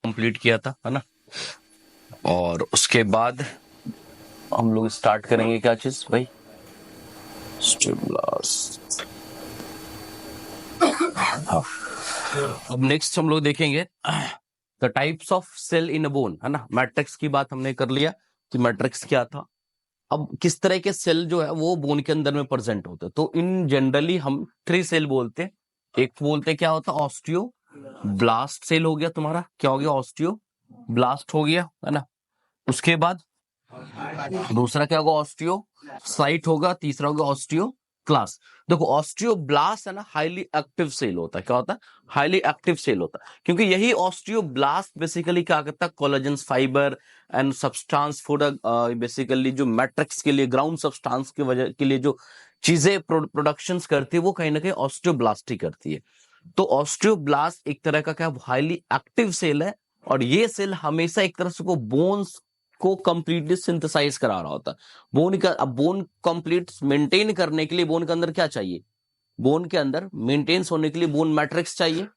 Complete किया था, है ना। और उसके बाद हम लोग स्टार्ट करेंगे क्या चीज भाई, स्टिमुलस। हाँ, अब नेक्स्ट हम लोग देखेंगे the types of cell in a bone, है ना। मैट्रिक्स की बात हमने कर लिया कि मैट्रिक्स क्या था। अब किस तरह के सेल जो है वो बोन के अंदर में प्रेजेंट होते हैं, तो इन जनरली हम 3 सेल बोलते हैं। एक बोलते हैं क्या होता है, ऑस्टियो ब्लास्ट सेल हो गया तुम्हारा, क्या हो गया, ऑस्टियो ब्लास्ट हो गया, है ना। उसके बाद दूसरा क्या होगा, ऑस्टियो साइट होगा, तीसरा होगा ऑस्टियो क्लास। देखो ऑस्टियो ब्लास्ट है ना, हाईली एक्टिव सेल होता है। क्या होता है, हाईली एक्टिव सेल होता है, क्योंकि यही ऑस्टियो ब्लास्ट बेसिकली क्या करता है, collagen fibre and substance for basically जो मैट्रिक्स के लिए ग्राउंड सब्सटेंस की वजह के लिए जो चीजें प्रोडक्शंस करती है, वो कहीं ना कहीं ऑस्टियोब्लास्ट ही करती है। तो ऑस्टियोब्लास्ट एक तरह का क्या हाईली एक्टिव सेल है, और ये सेल हमेशा एक तरह से को बोन्स को कंप्लीटली सिंथेसाइज करा रहा होता है। बोन का, अब बोन कंप्लीट मेंटेन करने के लिए बोन के अंदर क्या चाहिए, बोन के अंदर मेंटेन्स होने के लिए बोन मैट्रिक्स चाहिए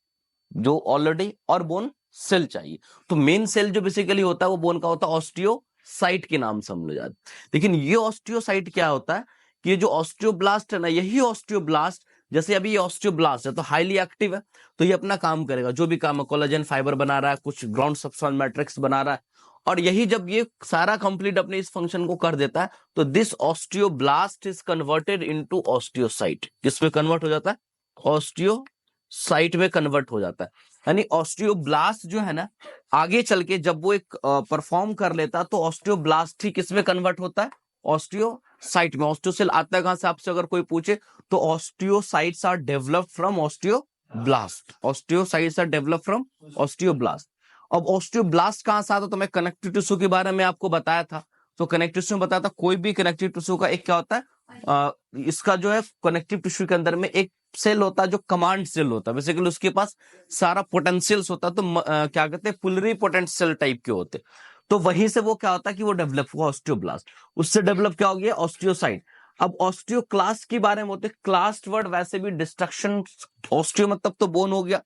जो ऑलरेडी, और बोन सेल चाहिए। तो मेन सेल जो बेसिकली होता है वो बोन का होता है ऑस्टियोसाइट के नाम से हम लोग जाते हैं। लेकिन ये ऑस्टियोसाइट क्या होता है कि ये जो ऑस्टियोब्लास्ट है ना, यही ऑस्टियोब्लास्ट, जैसे अभी ये ऑस्टियोब्लास्ट है तो हाईली एक्टिव है, तो ये अपना काम करेगा, जो भी काम है, कोलेजन फाइबर बना रहा है, कुछ ग्राउंड सब्सटेंस मैट्रिक्स बना रहा है, और यही जब ये सारा कंप्लीट अपने इस फंक्शन को कर देता है, तो this osteoblast is converted into osteocyte. किसमें कन्वर्ट हो जाता है, ऑस्टियोसाइट में कन्वर्ट हो जाता है। यानी ऑस्टियोब्लास्ट जो है ना, आगे चल के जब वो एक परफॉर्म कर लेता, तो ऑस्टियोब्लास्ट ही किसमें कन्वर्ट होता है, ऑस्टियोसाइट में। ऑस्टियोसेल आता है कहां से, आपसे अगर कोई पूछे, तो osteocytes are developed from osteoblast. Osteocytes are developed from osteoblast. अब ऑस्टियोब्लास्ट कहां से आता, तो मैं कनेक्टिव टिश्यू के बारे में आपको बताया था। तो कनेक्टिव टिश्यू में बताया था, कोई भी कनेक्टिव टिश्यू का एक क्या होता है, इसका जो है कनेक्टिव टिश्यू के अंदर में एक सेल होता है जो कमांड सेल होता है। बेसिकली उसके पास सारा पोटेंशियल्स होता है, तो क्या कहते हैं, पुलरी पोटेंशियल टाइप के होते। तो वहीं से वो क्या होता है कि वो डेवलप हुआ ऑस्टियोब्लास्ट, उससे डेवलप क्या हो गया, ऑस्टियोसाइट। अब ऑस्टियोक्लास्ट के बारे में होते, क्लास्ट वर्ड वैसे भी डिस्ट्रक्शन, ऑस्टियो मतलब तो बोन हो गया,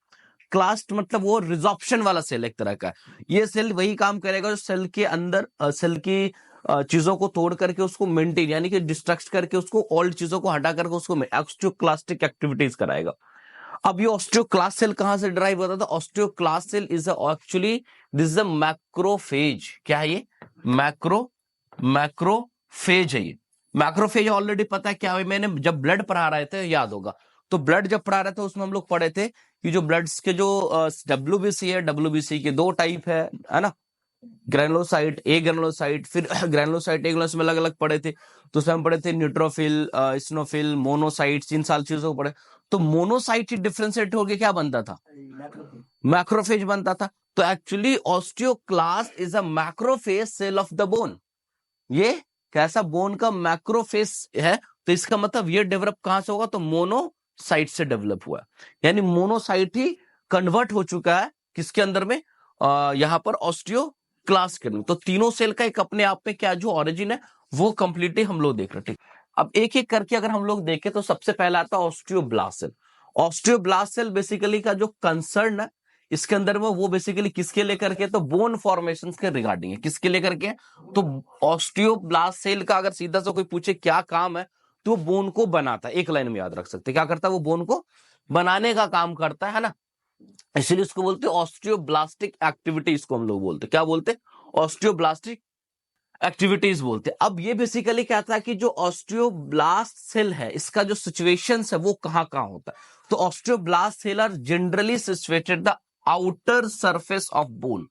क्लास्ट मतलब वो रिजॉर्प्शन वाला सेल एक तरह का है। ये सेल वही काम करेगा जो सेल के अंदर सेल की चीजों को तोड़ करके उसको मेंटेन, यानी कि डिस्ट्रक्ट करके उसको ओल्ड चीजों को हटा करके उसको ऑस्टियोक्लास्टिक एक्टिविटीज कराएगा। अब ये ऑस्टियोक्लास्ट सेल कहां से ड्राइव होता था, osteoclast cell is actually this is a macrophage. क्या है ये, मैक्रोफेज है ये। मैक्रोफेज ऑलरेडी पता है क्या है, मैंने जब ब्लड पढ़ा रहे थे याद होगा, तो ब्लड जब पढ़ा रहे थे उसमें हम लोग पढ़े थे कि जो ब्लड्स के जो डब्ल्यूबीसी है, डब्ल्यूबीसी के 2 टाइप है ना, ग्रैनुलोसाइट, ए ग्रैनुलोसाइट, फिर ग्रैनुलोसाइट ए ग्रैनुलोसाइट में अलग अलग पढ़े थे। तो उसमें हम पढ़े थे न्यूट्रोफिल, स्नोफिल, मोनोसाइट्स, इन साल चीजों को पढ़े। तो मोनोसाइट ही डिफरेंशिएट होकर क्या बनता था, मैक्रोफेज बनता था। तो actually osteoclast is a macrophage cell of the bone. ये कैसा बोन का मैक्रोफेज है, तो इसका मतलब ये डेवलप कहां से होगा, तो मोनोसाइट से डेवलप हुआ, यानी मोनोसाइट ही कन्वर्ट हो चुका है किसके अंदर में, यहां पर ऑस्टियोक्लास्ट के अंदर। तो तीनों सेल का एक अपने आप में क्या जो ऑरिजिन है वो कंप्लीटली हम लोग देख रहे हैं। अब एक एक करके अगर हम लोग देखें, तो सबसे पहला आता है osteoblast cell. Osteoblast cell basically का जो कंसर्न है इसके अंदर में, वो बेसिकली किसके लेकर के, तो बोन फॉर्मेशन के रिगार्डिंग है। किसके लेकर के, तो ऑस्टियोब्लास्ट सेल का अगर सीधा से कोई पूछे क्या काम है, तो बोन को बनाता है। एक लाइन में याद रख सकते, क्या करता है, वो बोन को बनाने का काम करता है ना। इसलिए इसको बोलते हैं ऑस्टियोब्लास्टिक एक्टिविटी, इसको हम लोग बोलते हैं, क्या बोलते हैं, ऑस्टियोब्लास्टिक एक्टिविटीज बोलते हैं। अब ये बेसिकली क्या था कि जो ऑस्टियोब्लास्ट सेल है, इसका जो सिचुएशन है वो कहां कहां होता है, तो osteoblast cell are generally situated the outer surface of bone.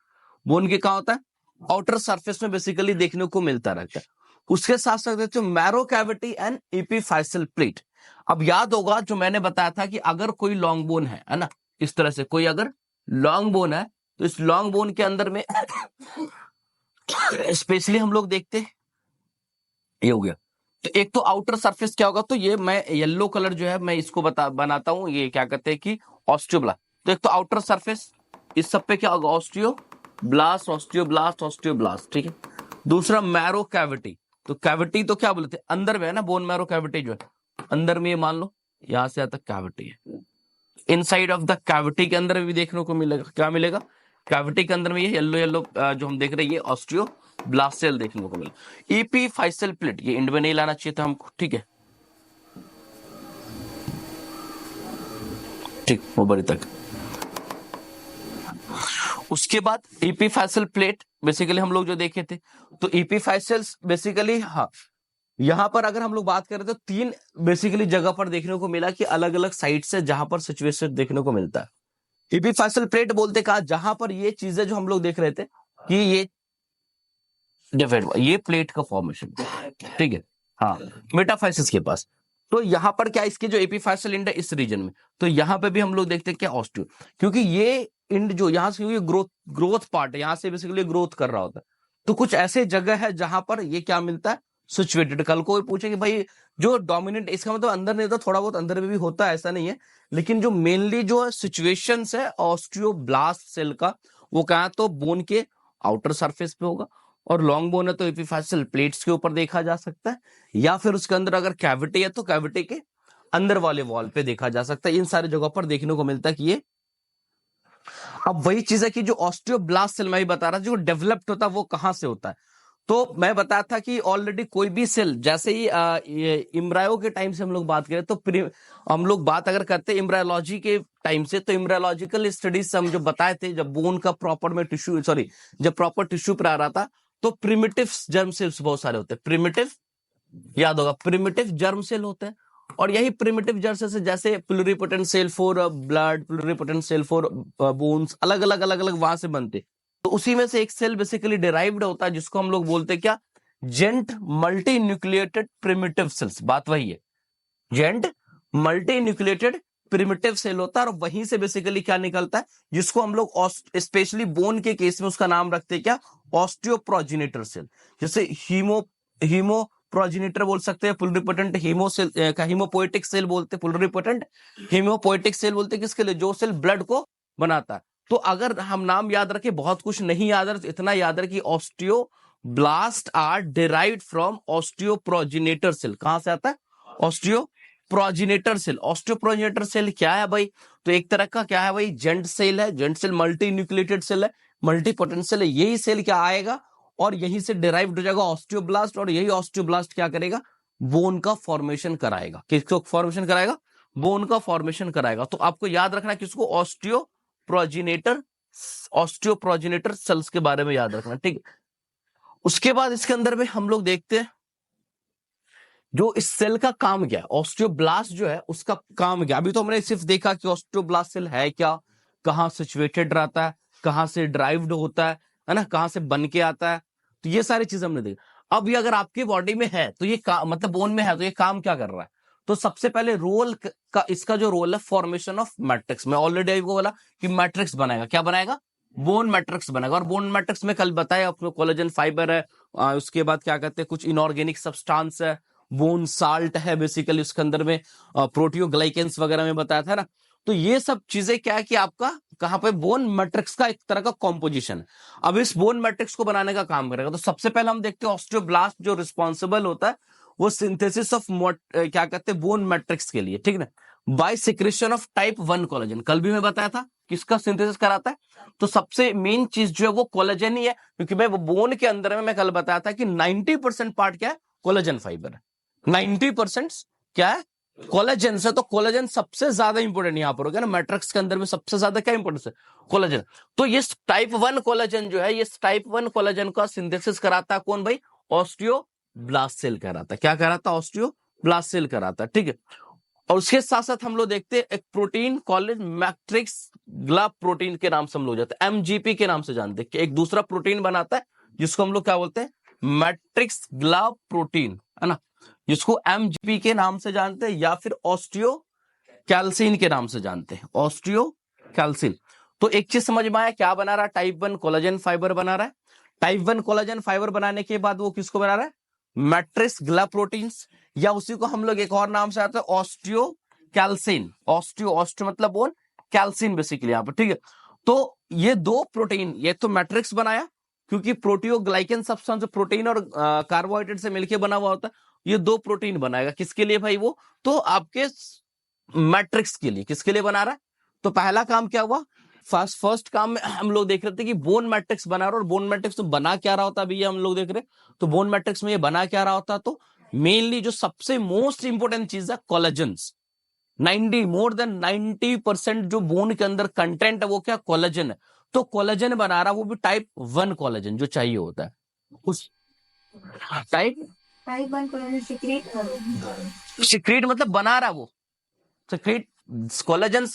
Bone के कहां होता है, आउटर सरफेस में बेसिकली देखने को मिलता रहता है। उसके साथ साथ मैरो कैविटी एंड एपिफाइसल प्लेट। अब याद होगा जो मैंने बताया था कि अगर कोई लॉन्ग बोन है ना, इस तरह से कोई अगर लॉन्ग बोन है, तो इस लॉन्ग बोन के अंदर में स्पेशली हम लोग देखते हैं, ये हो गया। तो एक तो आउटर सरफेस क्या होगा, तो ये मैं येलो कलर जो है मैं इसको बनाता हूं, ये क्या कहते हैं कि ऑस्टियोब्लास्ट। तो एक तो आउटर सरफेस, इस सब पे क्या होगा, ऑस्टियोब्लास्ट, ऑस्टियोब्लास्ट, ऑस्टियोब्लास्ट, ठीक है। दूसरा मैरो कैविटी, तो कैविटी तो क्या बोलते हैं, अंदर में है ना, बोन मैरो कैविटी जो है अंदर में, ये मान लो यहां से आता कैविटी है। इनसाइड ऑफ द कैविटी के अंदर भी देखने को मिलेगा, क्या मिलेगा, कैविटी के अंदर में ये येलो येलो जो हम देख रहे हैं ये ऑस्टियोब्लास्ट सेल देखने को मिला। एपीफाइसल प्लेट, ये इंड में नहीं लाना चाहिए था हमको, ठीक है, ठीक ओवरी तक। उसके बाद एपीफाइसल प्लेट बेसिकली हम लोग जो देखे थे, तो एपीफाइसल्स बेसिकली, हाँ, यहां पर अगर हम लोग बात करें तो 3 बेसिकली जगह पर देखने को मिला कि अलग अलग साइट से जहां पर सिचुएशन देखने को मिलता है। एपीफाइसल प्लेट बोलते कहा जहां पर ये चीजें जो हम लोग देख रहे थे कि ये ये प्लेट का फॉर्मेशन, ठीक है, हाँ, मेटाफाइसिस के पास। तो यहां पर क्या इसके जो एपीफाइसल इंड है इस रीजन में, तो यहां पे भी हम लोग देखते हैं क्या ऑस्टियो, क्योंकि ये इंड जो यहां से ग्रोथ पार्ट है, यहां से बेसिकली ग्रोथ कर रहा होता है। तो कुछ ऐसे जगह है जहां पर ये क्या मिलता है, सिचुएटेड। कल को पूछे कि भाई जो डोमिनेंट, इसका मतलब अंदर नहीं होता, थोड़ा बहुत अंदर में भी होता है, ऐसा नहीं है, लेकिन जो मेनली जो सिचुएशन है ऑस्टियोब्लास्ट सेल का, वो कहा तो बोन के आउटर सरफेस पे होगा, और लॉन्ग बोन है तो एपीफाइसल प्लेट्स के ऊपर देखा जा सकता है, या फिर उसके अंदर अगर कैविटी है तो कैविटी के अंदर वाले वॉल पे देखा जा सकता है। इन सारी जगहों पर देखने को मिलता है कि ये, अब वही चीज है कि जो ऑस्टियोब्लास्ट सेल मैं ही बता रहा जो डेवलप्ड होता है वो कहां से होता है। तो मैं बताया था कि ऑलरेडी कोई भी सेल, जैसे ही इम्ब्रायो के टाइम से हम लोग बात करें तो हम लोग बात अगर करते हैं इम्ब्रायोलॉजी के टाइम से, तो इम्ब्रायोलॉजिकल स्टडीज हम जो बताए थे, जब बोन का प्रॉपर में टिश्यू, सॉरी, जब प्रॉपर टिश्यू पर आ रहा था, तो प्रिमिटिव जर्म सेल्स बहुत सारे होते हैं। प्रिमिटिव, याद होगा, प्रिमिटिव जर्म सेल होते हैं, और यही प्रिमिटिव जर्म सेल से जैसे pluripotent cell for blood, pluripotent cell for bones, अलग अलग वहां से बनते। तो उसी में से एक सेल बेसिकली डिराइव्ड होता है जिसको हम लोग बोलते हैं क्या, giant multinucleated primitive cells. बात वही है, giant multinucleated primitive cell होता है, और वहीं से बेसिकली क्या निकलता है, जिसको हम लोग स्पेशली बोन के केस में उसका नाम रखते हैं क्या, ऑस्टियोप्रोजेनेटर सेल। जैसे हीमो प्रोजेनेटर बोल सकते हैं, प्लुरिपोटेंट हीमो सेल का हीमोपोएटिक सेल बोलते हैं, प्लुरिपोटेंट हीमोपोएटिक सेल बोलते हैं किसके लिए, जो सेल ब्लड को बनाता है। तो अगर हम नाम याद रखें, बहुत कुछ नहीं याद रखे, इतना याद रखे osteoblast are derived from osteoprogenitor cell. कहां से आता है, ऑस्टियोप्रोजेनेटर सेल। ऑस्टियोप्रोजेनेटर सेल क्या है भाई, तो एक तरह का क्या है भाई, जेंट सेल है। Giant cell multinucleated cell है, मल्टी पोटेंशियल है। यही सेल क्या आएगा और यहीं से डिराइव्ड हो जाएगा ऑस्टियोब्लास्ट, और यही ऑस्टियोब्लास्ट क्या करेगा, बोन का फॉर्मेशन कराएगा। किसको फॉर्मेशन कराएगा, बोन का फॉर्मेशन कराएगा। तो आपको याद रखना किसको, ऑस्टियोप्रोजेनेटर सेल्स के बारे में याद रखना, ठीक है। उसके बाद इसके अंदर में हम लोग देखते हैं जो इस सेल का काम क्या है, ऑस्टियोब्लास्ट जो है उसका काम क्या। अभी तो हमने सिर्फ देखा कि ऑस्टियोब्लास्ट सेल है क्या, कहां सिचुएटेड रहता है, कहां से ड्राइव्ड होता है ना, कहां से बन के आता है, तो ये सारी चीजें हमने देखा। अब ये अगर आपकी बॉडी में है तो ये मतलब बोन में है तो ये काम क्या कर रहा है, तो सबसे पहले रोल का, इसका जो रोल है फॉर्मेशन ऑफ मैट्रिक्स। मैं ऑलरेडी आपको बोला कि मैट्रिक्स बनाएगा, क्या बनाएगा, बोन मैट्रिक्स बनाएगा। और बोन मैट्रिक्स में कल बताया आपको कोलेजन फाइबर है, उसके बाद क्या कहते हैं कुछ इनऑर्गेनिक सब्सटेंस है, बोन साल्ट है बेसिकली उसके अंदर में, प्रोटियोग्लाइकेंस वगैरह में बताया था ना। तो ये सब चीजें क्या है कि आपका कहां पे बोन मैट्रिक्स का एक तरह का कॉम्पोजिशन है। अब इस बोन मैट्रिक्स को बनाने का काम करेगा। तो सबसे पहले हम देखते हैं ऑस्टियोब्लास्ट जो रिस्पॉन्सिबल होता है वो सिंथेसिस ऑफ क्या कहते हैं बोन मैट्रिक्स के लिए, ठीक ना, by secretion of type 1 collagen. कल भी मैं बताया था किसका सिंथेसिस कराता है, तो सबसे मेन चीज जो है वो कोलेजन ही है, क्योंकि मैं बोन के अंदर में मैं कल बताया था कि 90% पार्ट क्या है, कोलेजन फाइबर है। 90% क्या है, कोलेजन से। तो कोलेजन सबसे ज्यादा इंपोर्टेंट यहां पर हो गया ना, मैट्रिक्स के अंदर में सबसे ज्यादा क्या इंपोर्टेंस है, कोलेजन। तो ये टाइप 1 कोलेजन जो है, ये टाइप 1 कोलेजन का सिंथेसिस कराता है कौन भाई, ऑस्टियोब्लास्ट सेल कराता है। क्या कराता है, ऑस्टियोब्लास्ट सेल कराता है, ठीक है। और उसके साथ साथ हम लोग देखते हैं एक प्रोटीन कॉलेज मैट्रिक्स ग्लाब प्रोटीन के नाम से हम लोग जाते हैं, एमजीपी के नाम से जानते हैं कि एक दूसरा प्रोटीन बनाता है जिसको हम लोग क्या बोलते हैं, मैट्रिक्स ग्लाब प्रोटीन, है ना, जिसको एमजीपी के नाम से जानते हैं या फिर ऑस्टियो कैल्सिन के नाम से जानते हैं, ऑस्टियो कैल्सिन। तो एक चीज समझ में आया, क्या बना रहा है, टाइप 1 कोलेजन फाइबर बना रहा है। टाइप 1 कोलेजन फाइबर बनाने के बाद वो किसको बना रहा है, मैट्रिक्स ग्ला प्रोटीन्स, या उसी को हम लोग एक और नाम से आते हैं ऑस्टियो कैल्सिन। ऑस्टियो मतलब बोन, कैल्सिन बेसिकली यहां पर, ठीक है। तो ये दो प्रोटीन, ये तो मैट्रिक्स बनाया क्योंकि प्रोटियोग्लाइकेन सब्सटेंस प्रोटीन और कार्बोहाइड्रेट से मिलकर बना हुआ होता है। ये दो प्रोटीन बनाएगा, किसके लिए भाई, वो तो आपके मैट्रिक्स के लिए। किसके लिए बना रहा है, तो पहला काम क्या हुआ, फर्स्ट काम में हम लोग देख रहे थे कि बोन मैट्रिक्स बना रहा, और बोन मैट्रिक्स में बना क्या रहा होता है, अभी ये हम लोग देख रहे। तो बोन मैट्रिक्स में ये बना क्या रहा होता, तो मेनली जो सबसे मोस्ट इंपोर्टेंट चीज है कोलेजन्स। 90% जो बोन के अंदर कंटेंट है वो क्या, कोलेजन है। तो कोलेजन बना रहा, वो भी टाइप 1 कोलेजन जो चाहिए होता है उस टाइप 1 कोलेजन सिक्रीट मतलब बना रहा वो सिक्रीट कोलेजन।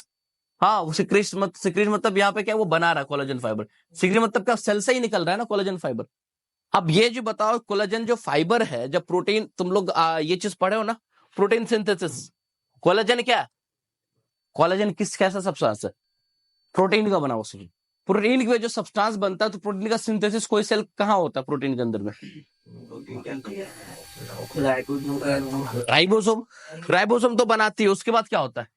हाँ, वो सिक्रीट मतलब यहाँ पे क्या, वो बना रहा है कोलेजन फाइबर। सिक्रीट मतलब क्या, सेल से ही निकल रहा है ना कोलेजन फाइबर। अब ये जो बताओ, कोलेजन जो फाइबर है, जब प्रोटीन, तुम लोग ये चीज पढ़े हो ना, प्रोटीन सिंथेसिस। कोलेजन क्या है, कोलेजन कैसा सब्सटेंस है, प्रोटीन का बना हुआ सब्सटेंस। प्रोटीन के जो सब्सटेंस बनता है, तो प्रोटीन का सिंथेसिस कोई सेल कहाँ होता है प्रोटीन के अंदर में, राइबोसोम। राइबोसोम तो बनाती है, उसके बाद क्या होता है,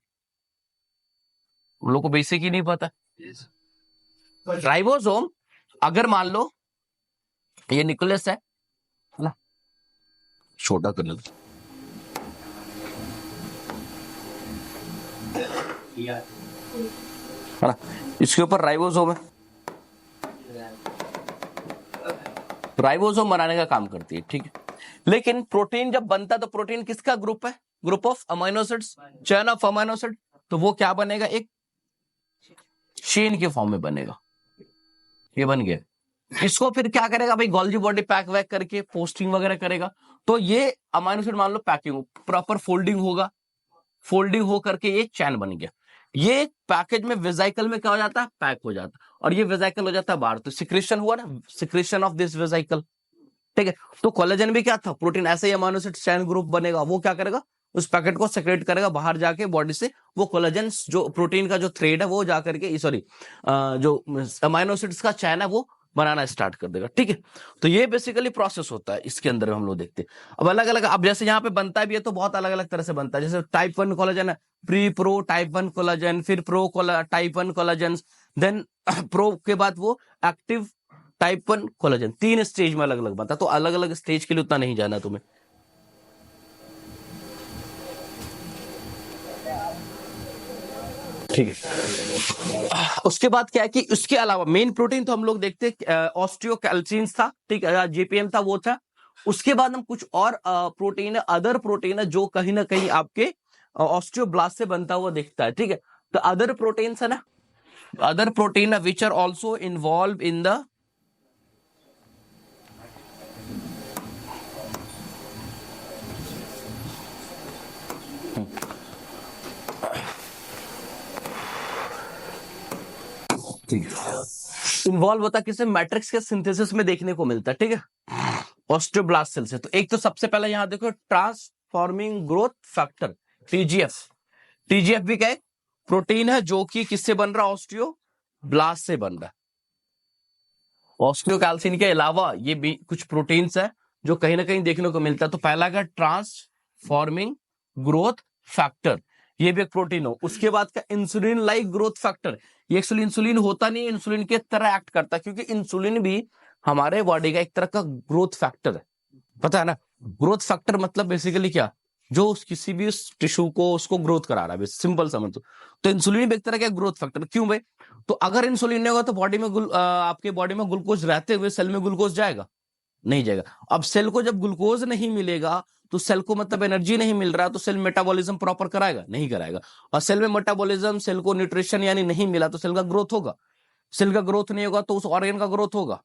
उन लोगों को बेसिक ही नहीं पता। राइबोसोम, अगर मान लो ये न्यूक्लियस है ना, छोटा कर लेते है ना, इसके ऊपर राइबोसोम है, राइबोसोम बनाने का काम करती है, ठीक है। लेकिन प्रोटीन जब बनता है, तो प्रोटीन किसका ग्रुप है, group of amino acids, chain of amino acid. तो वो क्या बनेगा, एक चेन के फॉर्म में बनेगा। ये बन गया, इसको फिर क्या करेगा भाई, गोल्जी बॉडी पैक वैक करके पोस्टिंग वगैरह करेगा। तो ये अमीनो एसिड मान लो पैकिंग, प्रॉपर फोल्डिंग होगा, फोल्डिंग हो करके एक चैन बन गया। ये पैकेज में वेजाइकल में क्या हो जाता है, पैक हो जाता है, और ये वेजाइकल हो जाता है बाहर। तो सिक्रेशन हुआ ना, सिक्रेशन ऑफ दिस वेजाइकल, ठीक है। तो कोलेजन भी क्या था, प्रोटीन, ऐसे ही अमीनो एसिड चैन ग्रुप बनेगा, वो क्या करेगा, उस पैकेट को सेक्रेट करेगा बाहर जाके बॉडी से। वो कोलेजन जो प्रोटीन का जो थ्रेड है, वो जाकर के, सॉरी, जो अमीनो एसिड्स का चैन है, वो बनाना स्टार्ट कर देगा, ठीक है। तो ये बेसिकली प्रोसेस होता है, इसके अंदर हम लोग देखते हैं। अब अलग अलग, अब जैसे यहाँ पे बनता भी है, तो बहुत अलग अलग तरह से बनता है। जैसे टाइप 1 कोलेजन है, प्री प्रो टाइप 1 कोलेजन, फिर pro type 1 collagen, then pro के बाद वो एक्टिव टाइप 1 कोलेजन। 3 स्टेज में अलग अलग बनता है। तो अलग अलग स्टेज के लिए उतना नहीं जाना तुम्हें, ठीक है। उसके बाद क्या है कि उसके अलावा मेन प्रोटीन तो हम लोग देखते ऑस्टियोकैल्सिन्स था, ठीक है, जेपीएम था, वो था। उसके बाद हम कुछ और प्रोटीन है, अदर प्रोटीन है, जो कहीं ना कहीं आपके ऑस्टियोब्लास्ट से बनता हुआ दिखता है, ठीक है। तो अदर प्रोटीन है ना, other protein which are also involve in the involve होता किसे, मैट्रिक्स के सिंथेसिस में देखने को मिलता है, ठीक है, ऑस्टियोब्लास्ट सेल से। तो एक तो सबसे पहले यहां देखो, transforming growth factor, TGF. TGF भी क्या है, प्रोटीन है, जो कि किससे बन रहा है, ऑस्टियोब्लास्ट से बन रहा है। ऑस्टियोकैल्सिन के अलावा ये भी कुछ प्रोटीन्स है जो कहीं ना कहीं देखने को मिलता है। तो पहला का ट्रांसफॉर्मिंग ग्रोथ फैक्टर, ये भी एक प्रोटीन हो। उसके बाद का इंसुलिन लाइक ग्रोथ फैक्टर, ये एक्चुअली इंसुलिन होता नहीं, इंसुलिन के तरह एक्ट करता है, क्योंकि इंसुलिन भी हमारे बॉडी का एक तरह का ग्रोथ फैक्टर है, पता है ना। ग्रोथ फैक्टर मतलब बेसिकली क्या, जो किसी भी टिश्यू को उसको ग्रोथ करा रहा है, सिंपल समझ। तो इंसुलिन भी एक तरह का ग्रोथ फैक्टर, क्यों भाई, तो अगर इंसुलिन नहीं होगा तो बॉडी में आपके बॉडी में ग्लूकोज रहते हुए सेल में ग्लूकोज जाएगा, नहीं जाएगा। अब सेल को जब ग्लूकोज नहीं मिलेगा, तो सेल को मतलब एनर्जी नहीं मिल रहा, तो सेल मेटाबॉलिज्म प्रॉपर कराएगा, नहीं कराएगा। और सेल में मेटाबॉलिज्म, सेल को न्यूट्रिशन यानी नहीं मिला, तो सेल का ग्रोथ होगा। सेल का ग्रोथ नहीं होगा तो उस ऑर्गन का ग्रोथ होगा,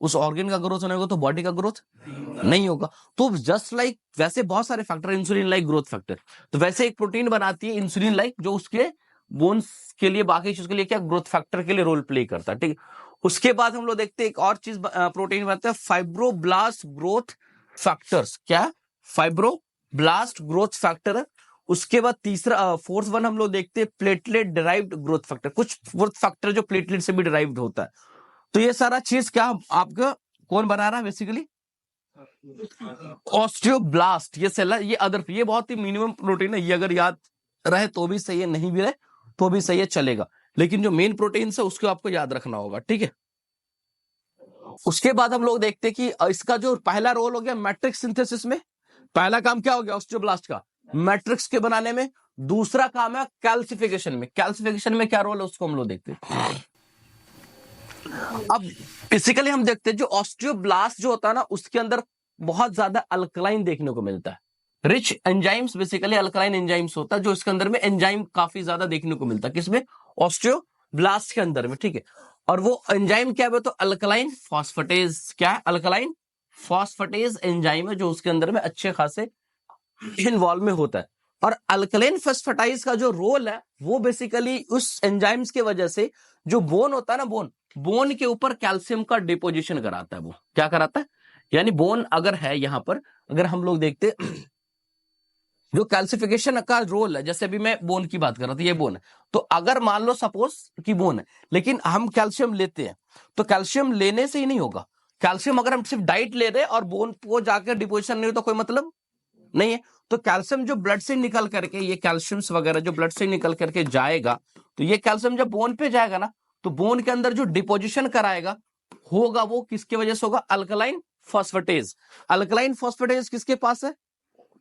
उस ऑर्गन का ग्रोथ नहीं होगा तो बॉडी का ग्रोथ नहीं होगा। तो जस्ट लाइक वैसे बहुत सारे factor, insulin like growth factor, तो वैसे एक प्रोटीन बनाती है इंसुलिन लाइक, जो उसके बोन्स के लिए, बाकी चीज के लिए क्या, ग्रोथ फैक्टर के लिए रोल प्ले करता है, ठीक है। उसके बाद हम लोग देखते हैं एक और चीज, प्रोटीन बनाता है फाइब्रोब्लास्ट ग्रोथ फैक्टर्स। क्या, फाइब्रोब्लास्ट ग्रोथ फैक्टर। उसके बाद तीसरा, फोर्थ वन हम लोग देखते हैं प्लेटलेट डिराइव्ड ग्रोथ फैक्टर, कुछ ग्रोथ फैक्टर जो प्लेटलेट से भी डिराइव्ड होता है। तो ये सारा चीज क्या आपका कौन बना रहा है, बेसिकली ऑस्टियोब्लास्ट। ये सेल है, ये अदर, ये बहुत ही मिनिमम प्रोटीन है, ये अगर याद रहे तो भी सही है, नहीं भी रहे तो भी सही है, चलेगा। लेकिन जो मेन प्रोटीन है उसको आपको याद रखना होगा, ठीक है। उसके बाद हम लोग देखते हैं कि इसका जो पहला रोल हो गया मैट्रिक्स सिंथेसिस में, पहला काम क्या हो गया ऑस्टियोब्लास्ट का, मैट्रिक्स के बनाने में। दूसरा काम है कैल्सिफिकेशन में। कैल्सिफिकेशन में क्या रोल है उसको हम लोग देखते हैं। अब बेसिकली हम देखते हैं जो ऑस्टियोब्लास्ट जो होता है ना, उसके अंदर बहुत ज्यादा अल्कलाइन देखने को मिलता है। Rich enzymes, basically alkaline enzymes होता है, जो इसके अंदर में एंजाइम काफी ज्यादा देखने को मिलता है। किसमें? ऑस्टियोब्लास्ट के अंदर में, ठीक है। और वो एंजाइम क्या है? तो अल्कलाइन फॉस्फेटेज। क्या है? अल्कलाइन फॉस्फेटेज एंजाइम है, जो उसके अंदर में अच्छे खासे इन्वॉल्व में होता है। और अल्कलाइन फॉस्फेटाइज का जो रोल है वो बेसिकली उस एंजाइम्स की वजह से जो बोन होता है ना, बोन के ऊपर कैल्शियम का डिपोजिशन कराता है। वो क्या कराता है? यानी बोन अगर है यहां पर, अगर हम लोग देखते जो कैल्सिफिकेशन का रोल है, जैसे अभी मैं बोन की बात कर रहा था, ये बोन है, तो अगर मान लो सपोज कि बोन है, लेकिन हम कैल्शियम लेते हैं, तो कैल्शियम लेने से ही नहीं होगा। कैल्शियम अगर हम सिर्फ डाइट ले रहे हैं और बोन को जाकर डिपोजिशन नहीं हो, तो कोई मतलब नहीं है। तो कैल्शियम जो ब्लड से निकल करके, ये कैल्शियम्स वगैरह जो ब्लड से निकल करके जाएगा, तो ये कैल्शियम जब बोन पे जाएगा ना, तो बोन के अंदर जो डिपोजिशन कराएगा होगा, वो किसकी वजह से होगा? Alkaline phosphatase. अल्कलाइन फॉस्फेटेज किसके पास है?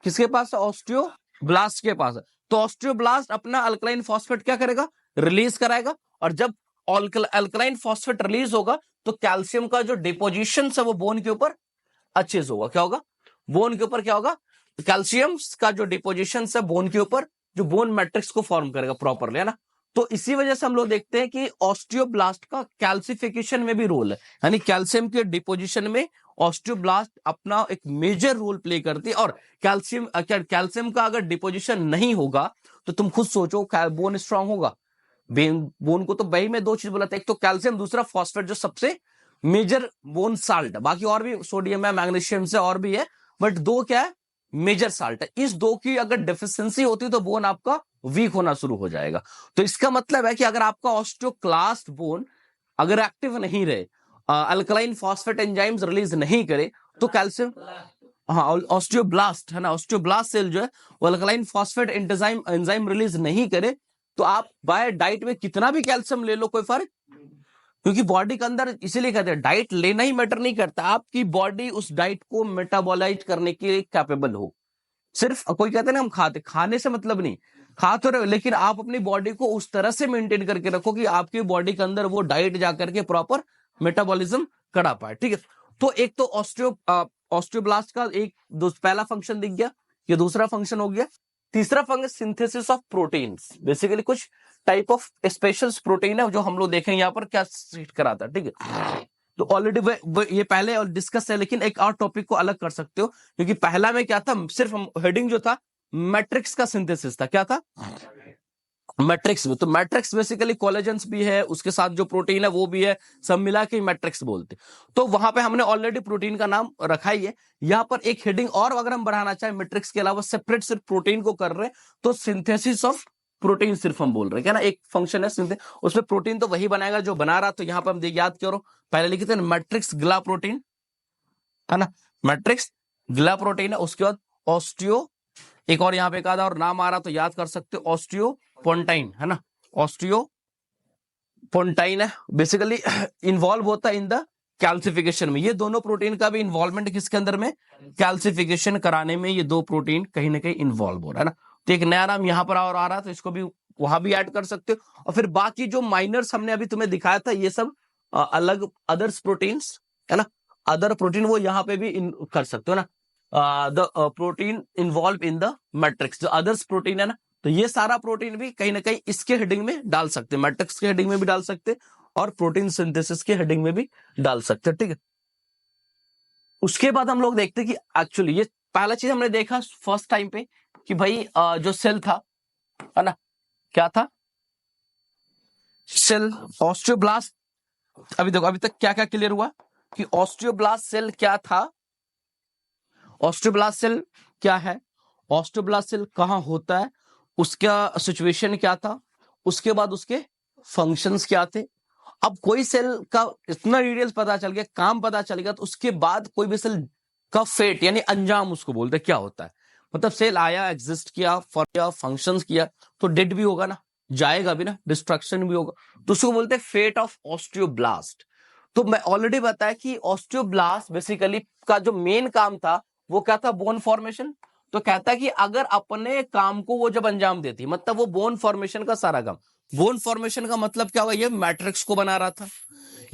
किसके पास है? ऑस्टियोब्लास्ट के पास है। तो ऑस्टियोब्लास्ट अपना अल्कलाइन फॉस्फेट क्या करेगा? रिलीज कराएगा। और जब अल्कलाइन फॉस्फेट रिलीज होगा, तो कैल्शियम का जो डिपोजिशन है वो बोन के ऊपर अच्छे से होगा। क्या होगा? बोन के ऊपर क्या होगा? कैल्शियम का जो डिपोजिशन है बोन के ऊपर, जो बोन मैट्रिक्स को फॉर्म करेगा प्रॉपरली, है ना। तो इसी वजह से हम लोग देखते हैं कि ऑस्टियोब्लास्ट का कैल्सिफिकेशन में भी रोल है, यानी कैल्शियम के डिपोजिशन में ऑस्टियोब्लास्ट अपना एक मेजर रोल प्ले करती है। और कैल्शियम का अगर डिपोजिशन नहीं होगा, तो तुम खुद सोचो बोन स्ट्रांग होगा? बोन को तो वही में दो चीज बोला था, एक तो कैल्शियम, दूसरा फॉस्फेट, जो सबसे मेजर बोन साल्ट है। बाकी और भी सोडियम है, मैग्नीशियम से और भी है, बट दो क्या है? मेजर साल्ट है। इस दो की अगर डेफिशिएंसी होती तो बोन आपका वीक होना शुरू हो जाएगा। तो इसका मतलब है कि अगर आपका ऑस्टियोक्लास्ट बोन अगर एक्टिव नहीं रहे, अल्कलाइन फॉस्फेट एंजाइम्स रिलीज नहीं करे, तो कैल्शियम, हाँ, ऑस्टियोब्लास्ट है ना, ऑस्टियोब्लास्ट सेल जो है वो अल्कलाइन फॉस्फेट एंजाइम रिलीज नहीं करे, तो आप बाय डाइट में कितना भी कैल्शियम ले लो कोई फर्क, क्योंकि बॉडी के अंदर, इसीलिए कहते हैं डाइट लेना ही मैटर नहीं करता, आपकी बॉडी उस डाइट को मेटाबोलाइज करने के कैपेबल हो। सिर्फ कोई कहते हैं ना हम खाने से मतलब नहीं, खा तो रहे हो, लेकिन आप अपनी बॉडी को उस तरह से मेंटेन करके रखो कि आपकी बॉडी के अंदर वो डाइट जाकर के प्रॉपर मेटाबॉलिज्म करा पाए, ठीक है। तो एक तो ऑस्टियोब्लास्ट का एक पहला फंक्शन दिख गया, ये दूसरा फंक्शन हो गया। तीसरा function synthesis of proteins, basically कुछ टाइप ऑफ स्पेशल प्रोटीन है जो हम लोग देखेंगे यहाँ पर क्या सीट कराता है, ठीक है। तो ऑलरेडी ये पहले और डिस्कस है, लेकिन एक और टॉपिक को अलग कर सकते हो, क्योंकि पहला में क्या था, सिर्फ हेडिंग जो था मैट्रिक्स का सिंथेसिस था। क्या था? मैट्रिक्स में। तो मैट्रिक्स बेसिकली कोलेजेंस भी है, उसके साथ जो प्रोटीन है वो भी है, सब मिला के मैट्रिक्स बोलते। तो वहां पे हमने ऑलरेडी प्रोटीन का नाम रखा ही है। यहाँ पर एक हेडिंग और अगर हम बढ़ाना चाहे मैट्रिक्स के अलावा, सेपरेट सिर्फ प्रोटीन को कर रहे हैं, तो सिंथेसिस ऑफ प्रोटीन सिर्फ हम बोल रहे हैं, क्या ना, एक फंक्शन है उसमें प्रोटीन तो वही बनाएगा जो बना रहा। तो यहाँ पर हम याद करो, पहले लिखे थे मैट्रिक्स ग्ला प्रोटीन, है ना, मैट्रिक्स ग्ला प्रोटीन है। उसके बाद ऑस्टियो, एक और यहाँ पे एक आधा और नाम आ रहा तो याद कर सकते हो, ऑस्टियोपोन्टाइन, है ना, ऑस्टियोपोन्टाइन है, बेसिकली इन्वॉल्व होता है इन द कैल्सिफिकेशन में। ये दोनों प्रोटीन का भी इन्वॉल्वमेंट किसके अंदर में? कैल्सिफिकेशन कराने में ये दो प्रोटीन कहीं ना कहीं इन्वॉल्व हो रहा है ना। तो एक नया नाम यहाँ पर और आ रहा है, तो इसको भी वहां भी ऐड कर सकते हो। और फिर बाकी जो माइनर्स हमने अभी तुम्हें दिखाया था, ये सब अलग अदर्स प्रोटीन्स, है ना, अदर प्रोटीन वो यहाँ पे भी कर सकते हो ना, the protein involve in the matrix, जो अदर्स प्रोटीन है ना। तो ये सारा प्रोटीन भी कहीं ना कहीं इसके हेडिंग में डाल सकते हैं, मैट्रिक्स के हेडिंग में भी डाल सकते हैं, और प्रोटीन सिंथेसिस के हेडिंग में भी डाल सकते हैं, ठीक है। उसके बाद हम लोग देखते हैं कि एक्चुअली ये पहला चीज हमने देखा फर्स्ट टाइम पे कि भाई जो सेल था, है ना, क्या था? Cell osteoblast. अभी देखो, अभी तक क्या क्या क्लियर हुआ कि ऑस्टियोब्लास्ट सेल क्या था, ऑस्टियोब्लास्ट सेल क्या है, ऑस्टियोब्लास्ट सेल कहां होता है, उसका सिचुएशन क्या था, उसके बाद उसके फंक्शंस क्या थे। अब कोई सेल का इतना डिटेल्स पता चल गया, काम पता चल गया, तो उसके बाद कोई भी सेल का फेट यानी अंजाम उसको बोलते क्या होता है। मतलब सेल आया, एग्जिस्ट किया, फंक्शंस किया, तो डेड भी होगा ना, जाएगा भी ना, डिस्ट्रक्शन भी होगा, तो उसको बोलते हैं फेट ऑफ ऑस्टियोब्लास्ट। तो मैं ऑलरेडी बताया कि ऑस्टियोब्लास्ट बेसिकली का जो मेन काम था वो क्या था? Bone formation. तो कहता है कि अगर अपने काम को वो जब अंजाम देती, मतलब वो बोन फॉर्मेशन का सारा काम, बोन फॉर्मेशन का मतलब क्या हुआ, ये मैट्रिक्स को बना रहा था,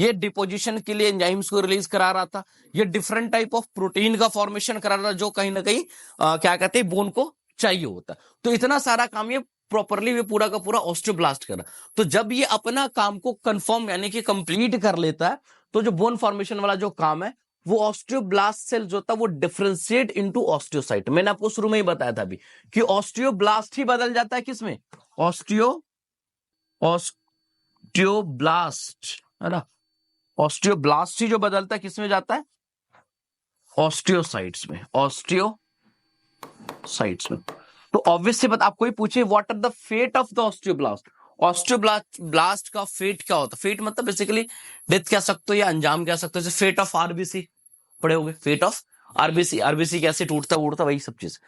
ये डिपोजिशन के लिए एंजाइम्स को रिलीज करा रहा था, ये डिफरेंट टाइप ऑफ प्रोटीन का फॉर्मेशन करा रहा था जो कहीं ना कहीं क्या कहते हैं बोन को चाहिए होता। तो इतना सारा काम ये प्रॉपरली ये पूरा का पूरा ऑस्टियोब्लास्ट कर रहा। तो जब ये अपना काम को कंफर्म यानी कि कंप्लीट कर लेता है, तो जो बोन फॉर्मेशन वाला जो काम है वो ऑस्टियोब्लास्ट सेल जो होता है वो डिफरेंशिएट इनटू ऑस्टियोसाइट। मैंने आपको शुरू में ही बताया था अभी कि ऑस्टियोब्लास्ट ही बदल जाता है किसमें, ऑस्टियोब्लास्ट है ना, ऑस्टियोब्लास्ट ही जो बदलता है किसमें जाता है, ऑस्टियोसाइट्स में, ऑस्टियोसाइट्स में। तो ऑब्वियसली बात, आपको ही पूछे what are the fate of the osteoblast, osteoblast का फेट क्या होता है, फेट मतलब बेसिकली डेथ कह सकते हो या अंजाम कह सकते हो, जैसे फेट ऑफ आरबीसी पढ़े होंगे, फेट ऑफ आरबीसी, आरबीसी कैसे टूटता उड़ता वही सब चीज।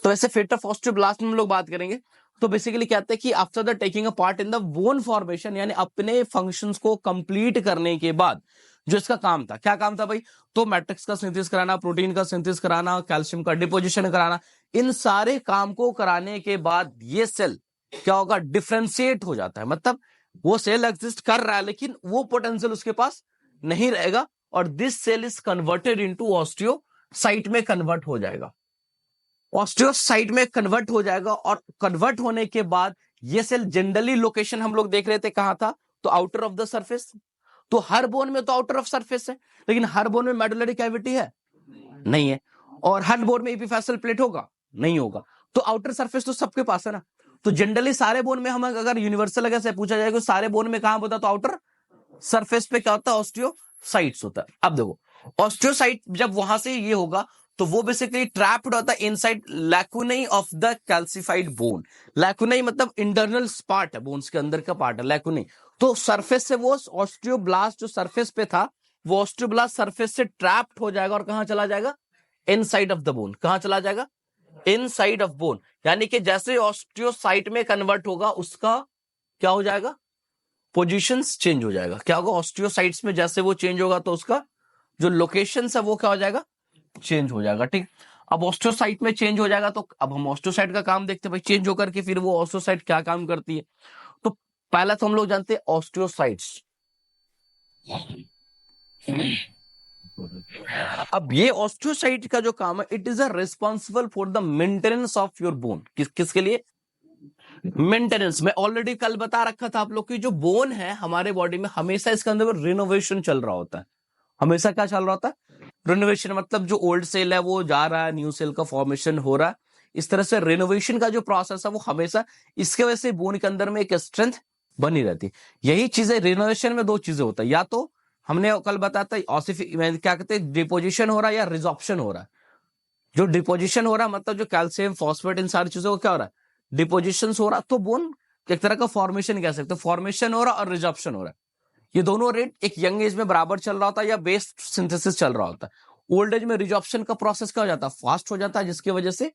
तो वैसे फेट ऑफ ऑस्टियोब्लास्ट में हम लोग बात करेंगे। तो बेसिकली कहते हैं कि after the taking a part in the bone formation, यानी अपने फंक्शंस को कंप्लीट करने के बाद जो इसका काम था, क्या काम था भाई, तो मैट्रिक्स का सिंथेसिस कराना, प्रोटीन का सिंथेसिस कराना, कैल्शियम का डिपोजिशन कराना, इन सारे काम को कराने के बाद ये सेल क्या होगा, डिफरेंशिएट हो जाता है। मतलब वो सेल एग्जिस्ट कर रहा है लेकिन वो पोटेंशियल उसके पास नहीं रहेगा, और this cell is converted into osteocyte में कन्वर्ट हो जाएगा, ऑस्टियोसाइट में कन्वर्ट हो जाएगा। और कन्वर्ट होने के बाद ये सेल जनरली लोकेशन हम लोग देख रहे थे कहां था, तो आउटर ऑफ द सरफेस। तो हर बोन में तो आउटर ऑफ सरफेस है, लेकिन हर बोन में मेडुलरी कैविटी है नहीं है, और हर बोन में एपिफेसियल प्लेट होगा नहीं होगा, तो आउटर सरफेस तो सबके पास है ना। तो जनरली सारे बोन में हम अगर यूनिवर्सल अगर से पूछा जाएगा सारे बोन में कहां होता, तो आउटर सरफेस पे क्या होता है, ऑस्टियोसाइट्स होता है। अब देखो ऑस्टियोसाइट जब वहां से ये होगा तो वो बेसिकली ट्रैप्ड होता है inside lacunae of the calcified bone. Lacunae मतलब इंटरनल पार्ट है, बोन्स के अंदर का पार्ट है लैकुनाई। तो सरफेस से वो ऑस्टियोब्लास्ट जो सरफेस पे था वो ऑस्टियोब्लास्ट सरफेस से ट्रैप्ड हो जाएगा और कहां चला जाएगा, इनसाइड ऑफ द बोन। कहां चला जाएगा, इनसाइड ऑफ बोन। यानी कि जैसे ऑस्टियोसाइट में कन्वर्ट होगा उसका क्या हो जाएगा, पोजीशंस चेंज हो जाएगा। क्या होगा, ऑस्टियोसाइट्स में जैसे वो चेंज होगा तो उसका जो लोकेशन है वो क्या हो जाएगा, चेंज हो जाएगा। ठीक, अब ऑस्टियोसाइट में चेंज हो जाएगा तो अब हम ऑस्टियोसाइट का काम देखते हैं भाई, चेंज होकर के फिर वो ऑस्टियोसाइट क्या काम करती है। तो पहला तो हम लोग जानते हैं ऑस्टियोसाइट्स। अब ये ऑस्टियोसाइट का जो काम है, it is a responsible for the maintenance of your bone. किसके लिए, मेंटेनेंस। मैं ऑलरेडी कल बता रखा था आप लोग की जो बोन है हमारे बॉडी में हमेशा इसके अंदर रिनोवेशन चल रहा होता है। हमेशा क्या चल रहा होता है, रिनोवेशन। मतलब जो ओल्ड सेल है वो जा रहा है, न्यू सेल का फॉर्मेशन हो रहा है। इस तरह से रिनोवेशन का जो प्रोसेस है वो हमेशा, इसके वजह से बोन के अंदर में एक स्ट्रेंथ बनी रहती है। यही चीजें रिनोवेशन में दो चीजें होता है, या तो हमने कल बताया था क्या कहते हैं, डिपोजिशन हो रहा है या रिजॉर्प्शन हो रहा है। जो डिपोजिशन हो रहा है मतलब जो कैल्शियम फॉस्फेट इन सारी चीजों को क्या हो रहा है, डिपोजिशन हो रहा, तो बोन एक तरह का फॉर्मेशन कह सकते हैं, फॉर्मेशन हो रहा और रिजॉर्प्शन हो रहा है। ये दोनों रेट एक यंग एज में बराबर चल रहा होता है या बेस सिंथेसिस चल रहा होता है। ओल्ड एज में रिजॉर्प्शन का प्रोसेस क्या हो जाता है, फास्ट हो जाता है, जिसकी वजह से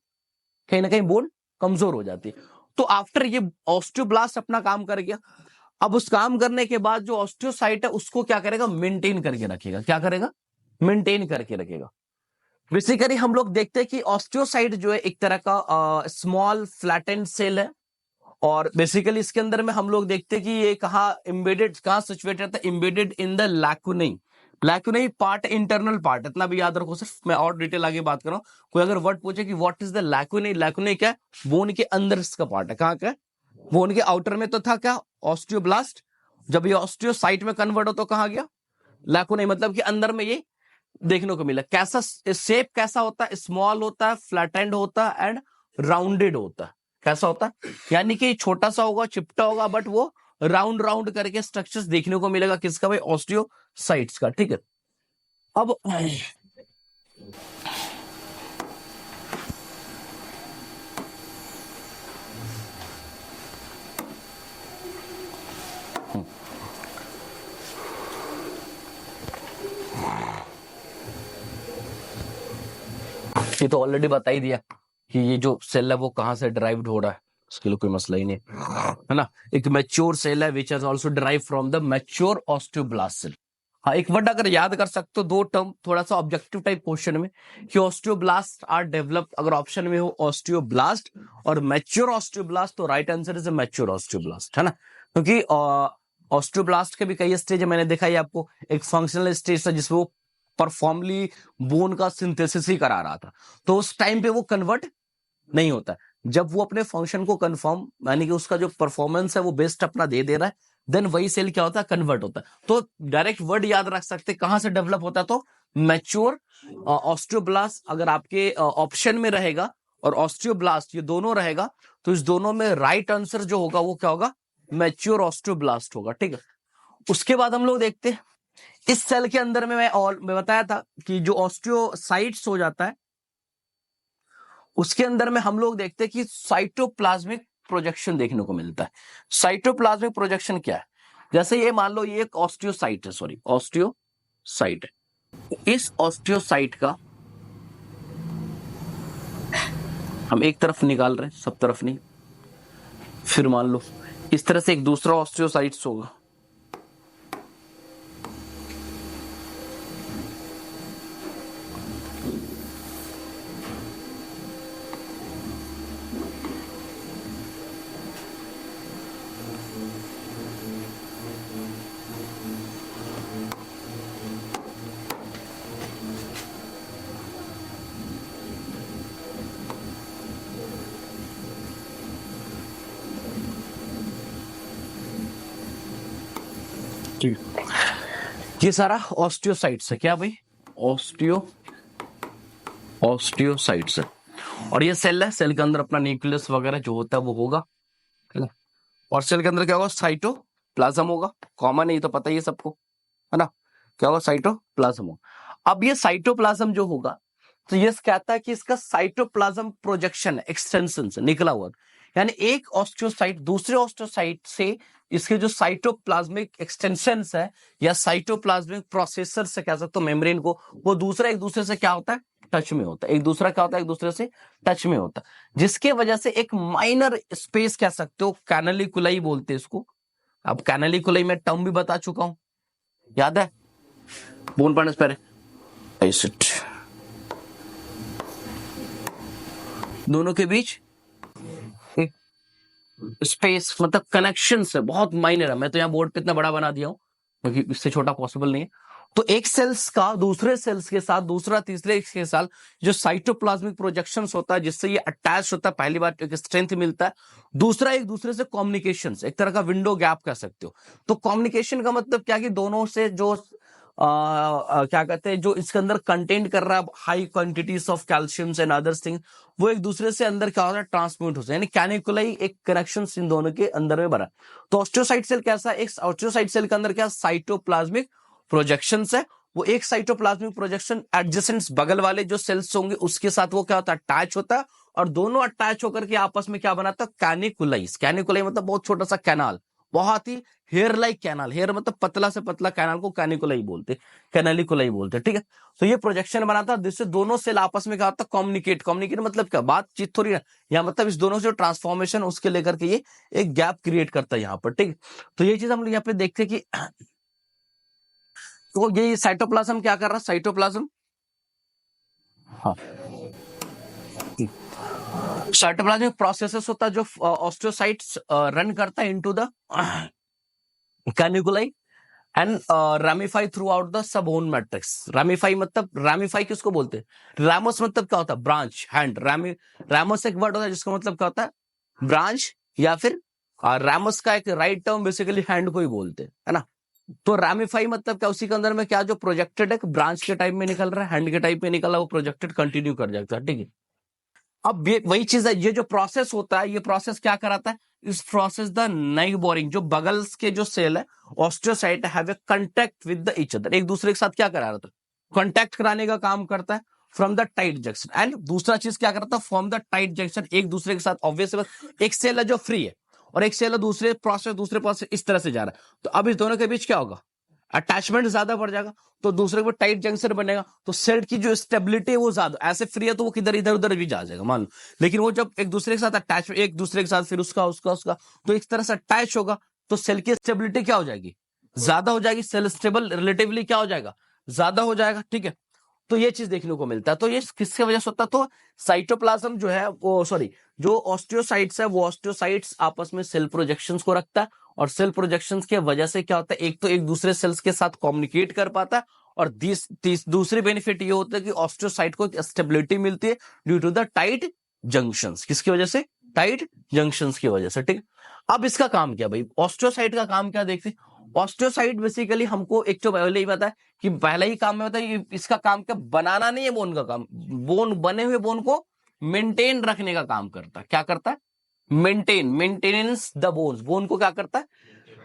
कहीं ना कहीं बोन कमजोर हो जाती है। तो आफ्टर ये ऑस्टियोब्लास्ट अपना काम कर गया, अब उस काम करने के बाद जो ऑस्टियोसाइट है उसको क्या करेगा, मेंटेन करके रखेगा। क्या करेगा, मेंटेन करके रखेगा। बेसिकली हम लोग देखते हैं कि ऑस्टियोसाइट जो है एक तरह का स्मॉल फ्लैटेंड सेल है, और बेसिकली इसके अंदर में हम लोग देखते हैं कि ये कहाँ एम्बेडेड, कहाँ सिचुएटेड था, embedded in the lacunae. Lacunae part internal part, इतना भी याद रखो। सिर्फ मैं और डिटेल आगे बात कर रहा हूँ। कोई अगर वर्ड पूछे कि व्हाट इज द लैकुनाई, लैकुनाई क्या है, बोन के अंदर इसका पार्ट है। कहाँ का, बोन के आउटर में तो था क्या, ऑस्टियोब्लास्ट। जब ये ऑस्टियोसाइट में कन्वर्ट हो तो कहाँ गया, लैकुनाई। मतलब कि अंदर में ये देखने को मिला। कैसा शेप कैसा होता है, स्मॉल होता है, फ्लैटेंड होता है एंड राउंडेड होता है। कैसा होता है, यानी कि छोटा सा होगा, चिपटा होगा, बट वो राउंड राउंड करके स्ट्रक्चर्स देखने को मिलेगा। किसका भाई, ऑस्टियोसाइट्स का। ठीक है, अब ये तो ऑलरेडी बता ही दिया कि ये जो सेल है वो कहां से डिराइव्ड हो रहा है, उसके लिए कोई मसला ही नहीं है ना। एक मैच्योर सेल है which is also derive from the mature osteoblast cell. हाँ, एक वर्ड अगर याद कर सकते हो, दो टर्म थोड़ा सा ऑब्जेक्टिव टाइप क्वेश्चन में कि ऑस्टियोब्लास्ट आर डेवलप्ड, अगर ऑप्शन में हो ऑस्टियोब्लास्ट और मैच्योर ऑस्टियोब्लास्ट, तो right answer is mature osteoblast, है ना। क्योंकि ऑस्टियोब्लास्ट के भी कई स्टेज है, मैंने दिखाई आपको। एक फंक्शनल स्टेज था जिसमें वो परफॉर्मली बोन का सिंथेसिस ही करा रहा था, तो उस टाइम पे वो कन्वर्ट नहीं होता। जब वो अपने फंक्शन को कंफर्म, यानी कि उसका जो परफॉर्मेंस है वो बेस्ट अपना दे दे रहा है, देन वही सेल क्या होता है, कन्वर्ट होता है। तो डायरेक्ट वर्ड याद रख सकते कहां से डेवलप होता है, तो मैच्योर ऑस्टियोब्लास्ट अगर आपके ऑप्शन में रहेगा और ऑस्टियोब्लास्ट ये दोनों रहेगा, तो इस दोनों में राइट आंसर जो होगा वो क्या होगा, मैच्योर ऑस्टियोब्लास्ट होगा, ठीक है। उसके बाद हम लोग देखते हैं इस सेल के अंदर में, मैं बताया था कि जो ऑस्टियोसाइट्स हो जाता है उसके अंदर में हम लोग देखते हैं कि साइटोप्लाज्मिक प्रोजेक्शन देखने को मिलता है। साइटोप्लाज्मिक प्रोजेक्शन क्या है, जैसे ये मान लो ये एक ऑस्टियोसाइट है, सॉरी ऑस्टियोसाइट है। इस ऑस्टियोसाइट का हम एक तरफ निकाल रहे हैं, सब तरफ नहीं। फिर मान लो इस तरह से एक दूसरा ऑस्टियोसाइट्स होगा, ठीक है। ये सारा ऑस्टियोसाइट्स है, क्या भाई, ऑस्टियोसाइट्स है। और ये सेल है, सेल के अंदर अपना न्यूक्लियस वगैरह जो होता है वो होगा, है ना। और सेल के अंदर क्या होगा, साइटोप्लाज्म होगा, कॉमन है ये तो पता ही है सबको, है ना। क्या होगा, साइटोप्लाज्म होगा। अब ये साइटोप्लाज्म जो होगा, तो ये कहता है कि इसका साइटोप्लाज्म प्रोजेक्शन एक्सटेंशन से निकला हुआ, यानी एक ऑस्टियोसाइट दूसरे ऑस्टियोसाइट से इसके जो साइटोप्लाज्मिक एक्सटेंशन है या साइटोप्लाज्मिक प्रोसेसर से कह सकते हो मेम्ब्रेन को, वो दूसरा एक दूसरे से क्या होता है, टच में होता है। एक दूसरा क्या होता है, एक दूसरे से टच में होता है, जिसके वजह से एक माइनर स्पेस कह सकते हो, कैनालिकुलाई बोलते हैं इसको। अब कैनालिकुलाई में टर्म भी बता चुका हूं, याद है, बोन पढ़ने से पहले। दोनों के बीच स्पेस मतलब कनेक्शन है, बहुत माइनर है। मैं तो यहाँ बोर्ड पे इतना बड़ा बना दिया हूं क्योंकि इससे छोटा पॉसिबल नहीं है। तो एक सेल्स का दूसरे सेल्स के साथ, दूसरा तीसरे के साथ जो साइटोप्लाज्मिक प्रोजेक्शंस होता है, जिससे ये अटैच होता है, पहली बात एक स्ट्रेंथ मिलता है, दूसरा एक दूसरे से कम्युनिकेशन, एक तरह का विंडो गैप कह सकते हो। तो कम्युनिकेशन का मतलब क्या कि दोनों से जो क्या कहते हैं, जो इसके अंदर कंटेंट कर रहा है high quantities of calciums and others things, वो एक दूसरे से अंदर क्या होता है, ट्रांसमिट होता है, यानी कैनिकुलाई एक कनेक्शन इन दोनों के अंदर में बना। तो ऑस्टियोसाइट सेल कैसा, एक ऑस्टियोसाइट सेल के अंदर क्या साइटोप्लाज्मिक प्रोजेक्शंस है, वो एक साइटोप्लाज्मिक प्रोजेक्शन एडजेसेंट बगल वाले जो सेल्स होंगे उसके साथ वो क्या होता है, अटैच होता है, और दोनों अटैच होकर के आपस में क्या बनाता है, कैनिकुलाइज। कैनिकुलाई मतलब बहुत छोटा सा कैनाल, बहुत ही हेयर लाइक कैनाल, हेयर मतलब पतला से पतला कैनाल को कैनिकुलाई बोलते, कैनालिकुलाई बोलते, ठीक है। तो ये प्रोजेक्शन बनाता है जिससे दोनों सेल आपस में क्या होता है, कम्युनिकेट मतलब क्या, बातचीत थोड़ी है या मतलब इस दोनों से ट्रांसफॉर्मेशन उसके लेकर के ये एक गैप क्रिएट करता है यहाँ पर, ठीक है। तो ये चीज हम लोग यहाँ पे देखते हैं कि तो ये साइटोप्लाज्म क्या कर रहा है, साइटोप्लाज्म, हाँ, साइटोप्लाज्मिक प्रोसेसेस होता है जो ऑस्टियोसाइट्स रन करता है into the canaliculi and ramify throughout the सबोन मैट्रिक्स। रैमिफाई मतलब, रैमिफाई किसको बोलते हैं, रैमस मतलब क्या होता है, ब्रांच, हैंड। रैमस एक वर्ड होता है जिसका मतलब क्या होता है, ब्रांच, या फिर रैमस का एक राइट टर्म बेसिकली हैंड को ही बोलते हैं, है ना। तो रैमिफाई मतलब क्या, उसी के अंदर में क्या जो प्रोजेक्टेड है, ब्रांच के टाइप में निकल रहा है, हैंड के टाइप में निकला, वो प्रोजेक्टेड कंटिन्यू कर जाता है, ठीक है। अब ये वही चीज है, ये जो प्रोसेस होता है, ये प्रोसेस क्या कराता है, इस प्रोसेस द नेक बोरिंग, जो बगल्स के जो सेल है osteocyte have a contact with the each other, एक दूसरे के साथ क्या करा रहा था, कांटेक्ट कराने का काम करता है from the tight junction. And दूसरा चीज क्या करता है, फ्रॉम द टाइट जंक्शन, एक दूसरे के साथ ऑब्वियस एक सेल है जो फ्री है और एक सेल है दूसरे प्रोसेस इस तरह से जा रहा है, तो अब इस दोनों के बीच क्या होगा, अटैचमेंट ज्यादा बढ़ जाएगा, तो दूसरे को टाइट जंक्शन बनेगा, तो सेल की जो स्टेबिलिटी है वो ज्यादा, ऐसे फ्री है तो वो किधर इधर उधर भी जा जाएगा मान लो, लेकिन वो जब एक दूसरे के साथ अटैच, एक दूसरे के साथ फिर उसका उसका उसका, तो एक तरह से अटैच होगा, तो सेल की स्टेबिलिटी क्या हो जाएगी, ज्यादा हो जाएगी, सेल स्टेबल रिलेटिवली क्या हो जाएगा, ज्यादा हो जाएगा, ठीक है। तो ये चीज देखने को मिलता है। तो ये किसकी वजह से होता है, तो साइटोप्लाज्म जो है वो सॉरी जो ऑस्टियोसाइट्स है वो ऑस्टियोसाइट्स आपस में सेल प्रोजेक्शंस को रखता है, और सेल प्रोजेक्शंस के वजह से क्या होता है, एक तो एक दूसरे सेल्स के साथ कम्युनिकेट कर पाता है, और दूसरी बेनिफिट ये होता है कि ऑस्टियोसाइट को स्टेबिलिटी मिलती है due to the tight junctions. किसकी वजह से, टाइट जंक्शंस की वजह से, ठीक। अब इसका काम क्या भाई, ऑस्टियोसाइट का काम क्या देखते हैं। ऑस्टियोसाइट बेसिकली हमको एक तो पहले ही पता है कि पहला ही काम में होता है, इसका काम क्या, बनाना नहीं है बोन का काम, बोन बने हुए बोन को मेंटेन रखने का काम करता है। क्या करता है, मेंटेनेंस द बोन्स, बोन को क्या करता है,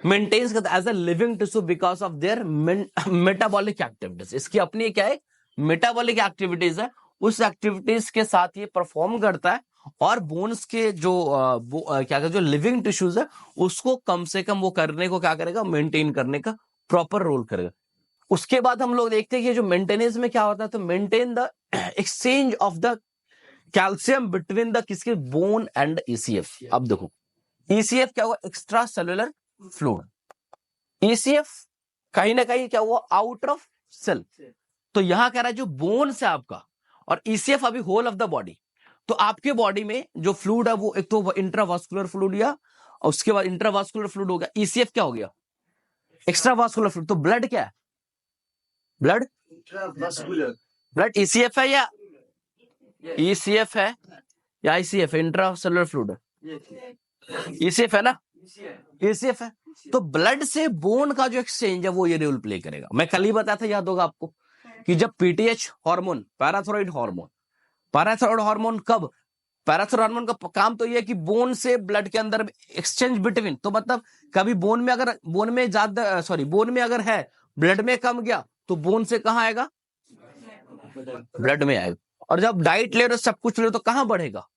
मेंटेन्स करता है as a living tissue because of their metabolic activities. इसकी अपनी क्या है, मेटाबॉलिक एक्टिविटीज है, उस एक्टिविटीज के साथ ये परफॉर्म करता है, और बोन्स के जो क्या कहते, जो लिविंग टिश्यूज है उसको कम से कम वो करने को क्या करेगा, मेंटेन करने का प्रॉपर रोल करेगा। उसके बाद हम लोग देखते हैं कि जो मेंटेनेंस में क्या होता है, तो maintain the exchange of the calcium between the किसके, बोन एंड ईसीएफ। अब देखो ईसीएफ क्या हुआ, एक्स्ट्रा सेलुलर फ्लूइड। ईसीएफ कहीं ना कहीं क्या हुआ, आउट ऑफ सेल। तो यहां कह रहा है जो बोन से आपका, और ईसीएफ अभी होल ऑफ द बॉडी। तो आपके बॉडी में जो फ्लूइड है वो एक तो इंट्रावास्कुलर फ्लूइड या, और उसके बाद इंट्रावास्कुलर फ्लूइड हो गया, ईसीएफ क्या हो गया, एक्स्ट्रावास्कुलर फ्लूइड। तो ब्लड क्या है, ब्लड ब्लड ईसीएफ है या ईसीएफ है या आईसीएफ है, इंट्रासेलुलर फ्लूइड है, ईसीएफ है ना, ईसीएफ है। तो ब्लड से बोन का जो एक्सचेंज है वो ये रोल प्ले करेगा। मैं कल ही बताया था, याद होगा आपको, कि जब PTH hormone, parathyroid hormone, parathyroid hormone कब, पैराथायरॉइड हार्मोन का काम तो ये है कि बोन से ब्लड के अंदर एक्सचेंज बिटवीन, तो मतलब कभी बोन में अगर, बोन में ज्यादा बोन में अगर है, ब्लड में कम गया तो बोन से कहां आएगा, ब्लड में आएगा। और जब डाइट ले रहे सब कुछ ले तो कहां बढ़ेगा,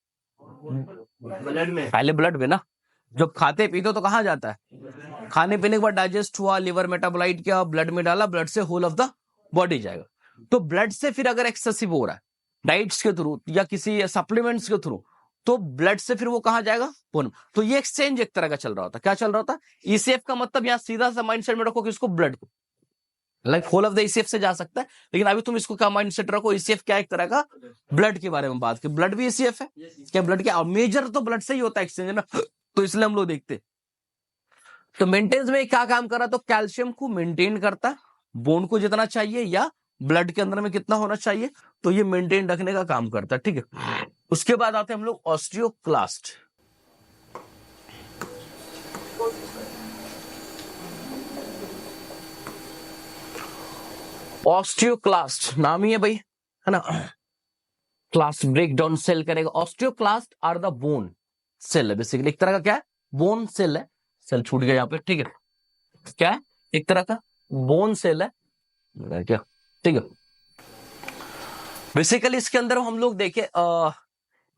ब्लड में, पहले ब्लड में ना। जब खाते पीते तो कहां जाता है, खाने पीने के बाद डाइजेस्ट हुआ, लिवर मेटाबोलाइट किया, ब्लड में डाला, ब्लड से होल ऑफ द बॉडी जाएगा। तो ब्लड से फिर अगर एक्सेसिव हो रहा है डाइट्स के थ्रू या किसी सप्लीमेंट्स के थ्रू, तो ब्लड से फिर वो कहां जाएगा, बोन। तो ये एक्सचेंज एक तरह का चल रहा होता। क्या चल रहा होता, ईसीएफ का मतलब यहां सीधा सा माइंडसेट में रखो कि इसको ब्लड को, like whole of the ECF से जा सकता है, लेकिन अभी तुम इसको क्या माइंडसेट रखो, ईसीएफ क्या एक तरह का ब्लड के बारे में बात की, ब्लड भी ईसीएफ है क्या, ब्लड क्या, मेजर तो ब्लड से ही होता है एक्सचेंज ना, तो इसलिए हम लोग देखते। तो मेंटेनेंस में क्या काम कर रहा, तो कैल्शियम को मेंटेन करता, बोन को जितना चाहिए या ब्लड के अंदर में कितना होना चाहिए, तो ये मेंटेन रखने का काम करता है, ठीक है। उसके बाद आते हैं हम लोग ऑस्टियोक्लास्ट। ऑस्टियोक्लास्ट नाम ही है भाई, है ना, क्लास्ट ब्रेक डाउन सेल करेगा। Osteoclast are the bone cell है, बेसिकली एक तरह का क्या है, बोन सेल है। सेल छूट गया यहाँ पे, ठीक है, क्या है, एक तरह का बोन सेल है क्या, ठीक है। बेसिकली इसके अंदर हम लोग देखें,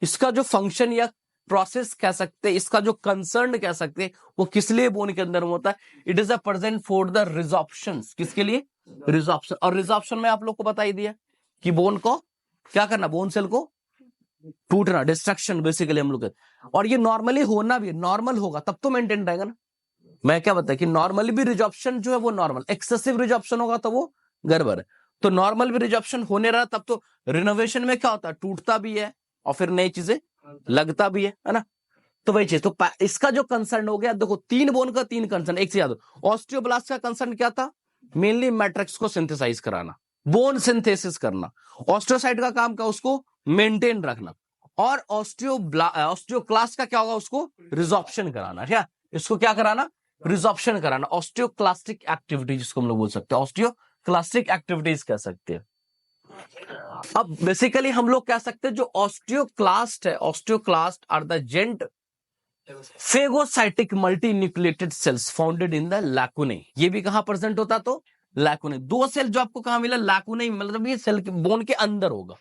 इसका जो फंक्शन या प्रोसेस कह सकते हैं, इसका जो कंसर्न कह सकते हैं, वो किस लिए बोन के अंदर में होता है, it is a present for the resorption. किसके लिए, रिजॉर्प्शन। और रिजॉर्प्शन में आप लोग को बता ही दिया कि बोन को क्या करना, बोन सेल को टूटना, डिस्ट्रक्शन बेसिकली हम लोग। और ये नॉर्मली होना भी, नॉर्मल होगा तब तो मेंटेन रहेगा ना। मैं क्या बताया कि नॉर्मली भी रिजॉर्प्शन जो है वो नॉर्मल, एक्सेसिव रिजॉर्प्शन होगा तो वो गड़बड़ है। तो नॉर्मल भी रिजॉर्प्शन होने रहा तब तो रिनोवेशन में क्या होता है, टूटता भी है और फिर नई चीजें लगता भी है ना। तो वही चीज, तो इसका जो कंसर्न हो गया, देखो तीन बोन का तीन कंसर्न एक से याद। ऑस्टियोब्लास्ट का कंसर्न क्या था, मेनली मैट्रिक्स को सिंथेसाइज कराना, बोन सिंथेसिस करना। ऑस्टियोसाइट का काम क्या, उसको मेंटेन रखना। और ऑस्टियोक्लास्ट का क्या होगा, उसको रिजॉर्प्शन कराना। क्या, इसको क्या कराना, रिजॉर्प्शन कराना। ऑस्टियोक्लास्टिक एक्टिविटी जिसको हम लोग बोल सकते हैं, ऑस्टियोक्लास्टिक एक्टिविटीज कह सकते हैं। अब बेसिकली हम लोग कह सकते हैं जो ऑस्टियोक्लास्ट है, osteoclast are the giant phagocytic multinucleated cells founded in the lacunae. ये भी कहां प्रेजेंट होता, तो लैकुने। दो सेल जो आपको कहां मिला, लैकुने, मतलब ये सेल के बोन के अंदर होगा,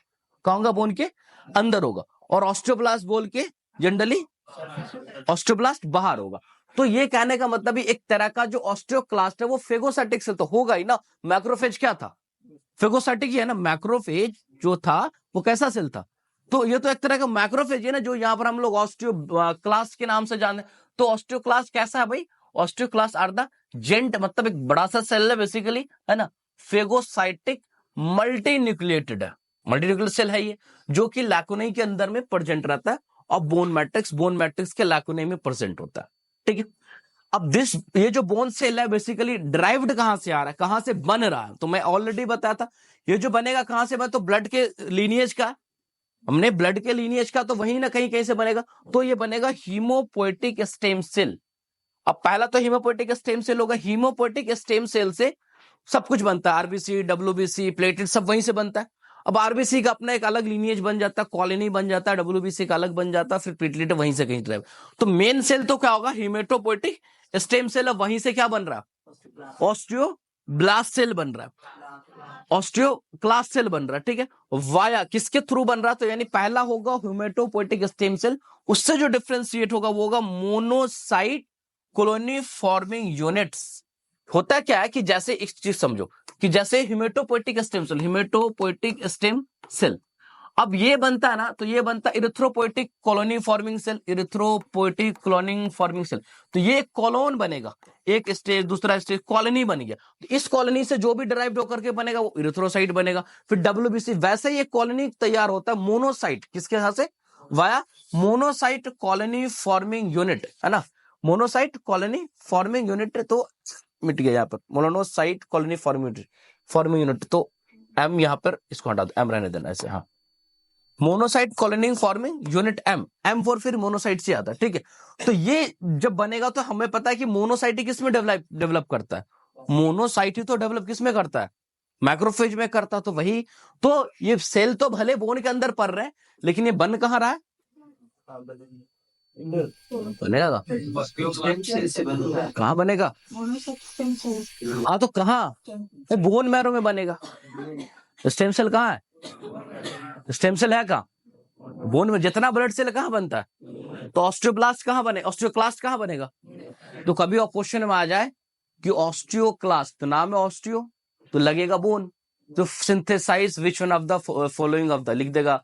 कहां होगा, बोन के अंदर होगा। और ऑस्टियोब्लास्ट बोल के जनरली ऑस्टियोब्लास्ट बाहर होगा। तो ये कहने का मतलब ही एक तरह का जो ऑस्टियोक्लास्ट है वो फेगोसाइटिक सेल तो होगा ही ना। मैक्रोफेज क्या था, फेगोसाइटिक ही है ना। मैक्रोफेज जो था वो कैसा सेल था, तो ये तो एक तरह का मैक्रोफेज है ना, जो यहां पर हम लोग ऑस्टियोक्लास्ट के नाम से जाने। तो ऑस्टियोक्लास्ट कैसा है भाई, ऑस्टियोक्लास्ट आर द जेंट मतलब एक बड़ा सा सेल है बेसिकली, है ना। फेगोसाइटिक मल्टी न्यूक्लिएटेड है, मल्टी न्यूक्लिएटेड सेल है ये, जो कि लैकुनाई के अंदर में प्रेजेंट रहता है, और बोन मैट्रिक्स के लैकुनाई में प्रेजेंट होता है, ठीक है। अब ये जो बोन सेल है बेसिकली ड्राइव्ड कहां से आ रहा है, कहां से बन रहा है, तो मैं ऑलरेडी बताया था, ये जो बनेगा कहां से बना, तो ब्लड के लीनिएज का, हमने ब्लड के लीनिएज का, तो वही ना कहीं कहीं से बनेगा, तो ये बनेगा हीमोपोएटिक स्टेम सेल। अब पहला तो हीमोपोएटिक स्टेम सेल होगा, हीमोपोएटिक स्टेम सेल से सब कुछ बनता है, आरबीसी, डब्ल्यूबीसी, प्लेटेट सब वहीं से बनता है। अब आरबीसी का अपना एक अलग लीनिएज बन जाता है, कॉलोनी बन जाता है, डब्ल्यूबीसी का अलग बन जाता है, फिर प्लेटलेट वहीं से कहीं ड्राइव। तो मेन सेल तो क्या होगा, हीमेटोपोएटिक स्टेम सेल, अब वहीं से क्या बन रहा है, ऑस्टियोब्लास्ट सेल बन रहा है, ऑस्टियोक्लास्ट सेल बन रहा है, ठीक है। वाया किसके थ्रू बन रहा है, तो यानी पहला होगा हीमेटोपोएटिक स्टेम सेल, उससे जो डिफ्रेंशिएट होगा वो होगा मोनोसाइट कॉलोनी फॉर्मिंग यूनिट्स। होता क्या है कि जैसे एक चीज समझो कि जैसे हीमेटोपोएटिक स्टेम सेल अब ये बनता है ना, तो ये बनता है erythropoietic colony forming cell, erythropoietic colony forming cell. तो ये एक कॉलोन बनेगा, एक स्टेज दूसरा स्टेज कॉलोनी बन गया, तो इस कॉलोनी से जो भी डिराइव होकर के बनेगा वो इरिथ्रोसाइट बनेगा, फिर डब्ल्यूबीसी। वैसे ही एक कॉलोनी तैयार होता है मोनोसाइट, किसके यहां से, via monocyte colony forming unit, है ना, मोनोसाइट कॉलोनी फॉर्मिंग यूनिट। तो मिट गया यहाँ पर मोनोसाइट कॉलोनी फॉर्मिंग यूनिट, तो एम यहाँ पर इसको हटा दो, एम रहने देना ऐसे, हाँ, monocyte colony forming unit M for फिर मोनोसाइट से आता है, ठीक है। तो ये जब बनेगा तो हमें पता है कि मोनोसाइट ही किस में डेवलप करता है, मोनोसाइट ही तो डेवलप किस में करता है, मैक्रोफेज में करता है। तो वही, तो ये सेल तो भले बोन के अंदर पड़ रहे हैं, लेकिन ये बन कहां रहा है, बनेगा कहां बनेगा, हाँ तो कहां, बोन मैरो में बनेगा। स्टेम सेल कहां है, स्टेम सेल है कहां, बोन में। जितना ब्लड सेल कहां बनता है, तो ऑस्टियोब्लास्ट कहां बने, ऑस्टियोक्लास्ट कहां बनेगा। तो कभी क्वेश्चन में आ जाए कि ऑस्टियोक्लास्ट, नाम है ऑस्टियो तो लगेगा बोन, तो synthesise which one of the following of the, लिख देगा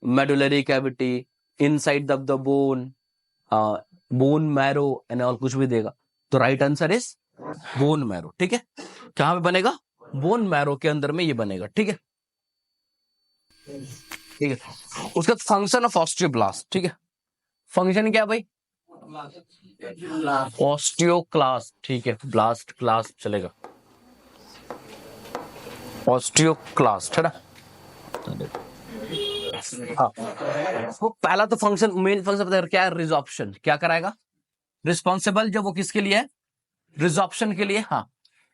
medullary cavity, inside the bone, bone marrow and all, कुछ भी देगा। तो right answer is bone marrow, ठीक है। कहां पे बनेगा, बोन मैरो के अंदर में ये बनेगा, ठीक है, ठीक है। उसका फंक्शन ऑफ ऑस्टियोब्लास्ट, ठीक है, फंक्शन क्या भाई, ऑस्टियोक्लास्ट, ठीक है, ब्लास्ट क्लास चलेगा, ऑस्टियोक्लास्ट है ना। हाँ, वो पहला तो फंक्शन, मेन फंक्शन पता है क्या है, रिजॉर्प्शन, क्या कराएगा, रिस्पॉन्सिबल जब वो किसके लिए है, रिजॉर्प्शन के लिए, हाँ,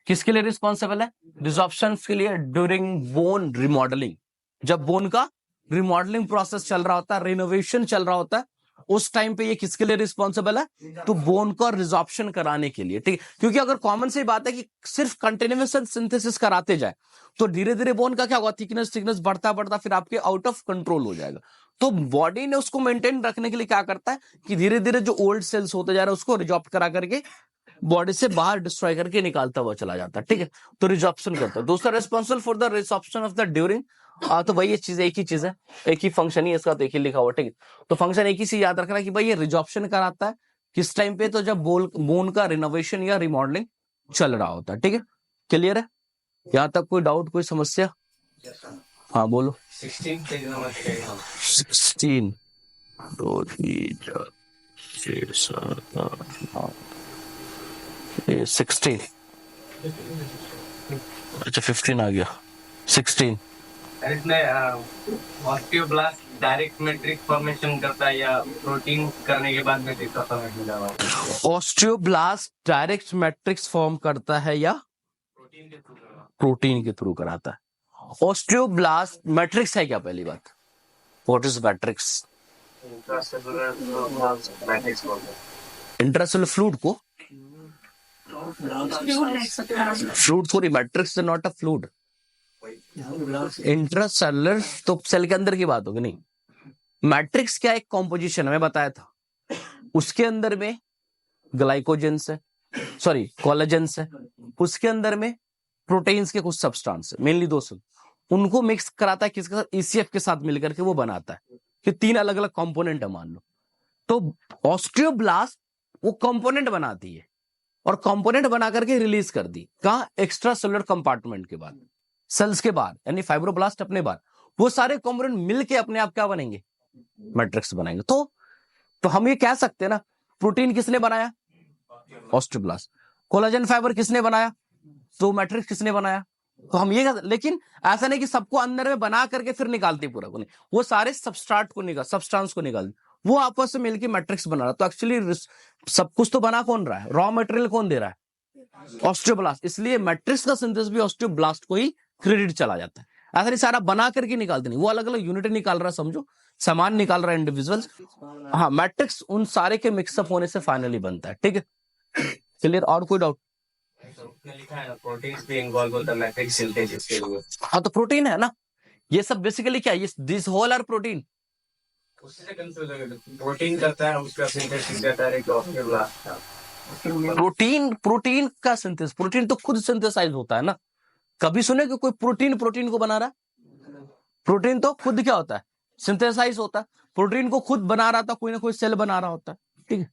किसके लिए रिस्पॉन्सिबल है, रिजॉर्प्शन के लिए ड्यूरिंग बोन रिमॉडलिंग। जब बोन का रिमॉडलिंग प्रोसेस चल रहा होता है, रिनोवेशन चल रहा होता है, उस टाइम पे ये किसके लिए रिस्पॉन्सिबल है, तो बोन का रिजॉर्प्शन कराने के लिए, ठीक है। क्योंकि अगर कॉमन सी बात है कि सिर्फ कंटिन्यूअस सिंथेसिस कराते जाए तो धीरे धीरे बोन का क्या होगा, थिकनेस बढ़ता बढ़ता फिर आपके आउट ऑफ कंट्रोल हो जाएगा। तो बॉडी ने उसको मेंटेन रखने के लिए क्या करता है कि धीरे धीरे जो ओल्ड सेल्स होते जा रहे हैं उसको रिजॉर्प्ट करा करके बॉडी से बाहर डिस्ट्रॉय करके निकालता हुआ चला जाता है, ठीक है। तो रिजॉर्प्शन करता है। दूसरा responsible for the resorption of the during, तो वही चीज एक ही चीज है, एक ही फंक्शन ही इसका, तो एक ही लिखा हुआ, ठीक है। तो फंक्शन एक ही चीज याद रखना कि भाई ये रिजॉर्प्शन कराता है किस टाइम पे, तो जब बोन का रिनोवेशन या रिमॉडलिंग चल रहा होता है, ठीक है। क्लियर है, यहां तक कोई डाउट, कोई समस्या, हाँ बोलो। 16 2 3 4 6 7 8 9 16, अच्छा 15 आ गया, 16। इसमें ऑस्टियोब्लास्ट डायरेक्ट मैट्रिक्स फॉर्मेशन करता है या प्रोटीन करने के बाद मैट्रिक्स का फॉर्मेशन करता है, ऑस्टियोब्लास्ट डायरेक्ट मैट्रिक्स फॉर्म करता है या प्रोटीन के थ्रू कराता है। ऑस्टियोब्लास्ट मैट्रिक्स है क्या, पहली बात, what is matrix, intracellular fluid को, फ्लूइड थोड़ी, matrix is not a fluid, intracellular तो सेल के अंदर की बात होगी, नहीं। मैट्रिक्स क्या एक कॉम्पोजिशन है, मैं बताया था, उसके अंदर में ग्लाइकोजेंस है, सॉरी कोलेजेंस है, उसके अंदर में प्रोटीन्स के कुछ सब्सटेंस है, मेनली दो सब, उनको मिक्स कराता है किसके साथ, ईसीएफ के साथ मिलकर के वो बनाता है, कि 3 अलग अलग कंपोनेंट है मान लो। तो ऑस्टियोब्लास्ट वो कंपोनेंट बनाती है, और कंपोनेंट बना करके रिलीज कर दी। कहां? एक्स्ट्रा सेलुलर कंपार्टमेंट के बाद, सेल्स के बाद, यानी फाइब्रोब्लास्ट अपने बाद वो सारे कंपोनेंट मिलके अपने आप क्या बनेंगे? मैट्रिक्स बनाएंगे। तो हम ये कह सकते हैं ना, प्रोटीन किसने बनाया? ऑस्टियोब्लास्ट। कोलाजन फाइबर किसने बनाया? तो मैट्रिक्स किसने बनाया? तो हम ये लेकिन ऐसा नहीं कि सबको अंदर में बना करके फिर निकालते पूरा को, नहीं, वो सारे सब्सट्राट को निकाल, सब्सटेंस को निकाल, वो आपस में मिलकर मैट्रिक्स बना रहा। तो एक्चुअली सब कुछ तो बना कौन रहा है? रॉ मटेरियल कौन दे रहा है? ऑस्टियोब्लास्ट। इसलिए मैट्रिक्स का सिंथेसिस भी ऑस्टियोब्लास्ट को ही क्रेडिट चला जाता है। ऐसा नहीं सारा बना करके निकालते नहीं, वो अलग अलग यूनिट निकाल रहा है, समझो सामान निकाल रहा है इंडिविजुअल्स। हाँ, मैट्रिक्स उन सारे के मिक्सअप होने से फाइनली बनता है। ठीक है, क्लियर? और कोई डाउट? उसने लिखा है प्रोटीन भी इन्वॉल्व होता है मैट्रिक्स सिंथेसिस के लिए। हाँ, तो प्रोटीन है ना, ये सब बेसिकली क्या है? This whole are protein. उससे कंफ्यूज हो गया, प्रोटीन करता है उसका सिंथेसिस करता है एक ऑस्टियोब्लास्ट का। प्रोटीन का सिंथेसिस, प्रोटीन तो खुद सिंथेसाइज होता है ना। कभी सुने कि कोई प्रोटीन को बना रहा है? प्रोटीन तो खुद क्या होता है? सिंथेसाइज होता है। प्रोटीन को खुद बना रहा था कोई ना कोई सेल बना रहा होता है। ठीक है।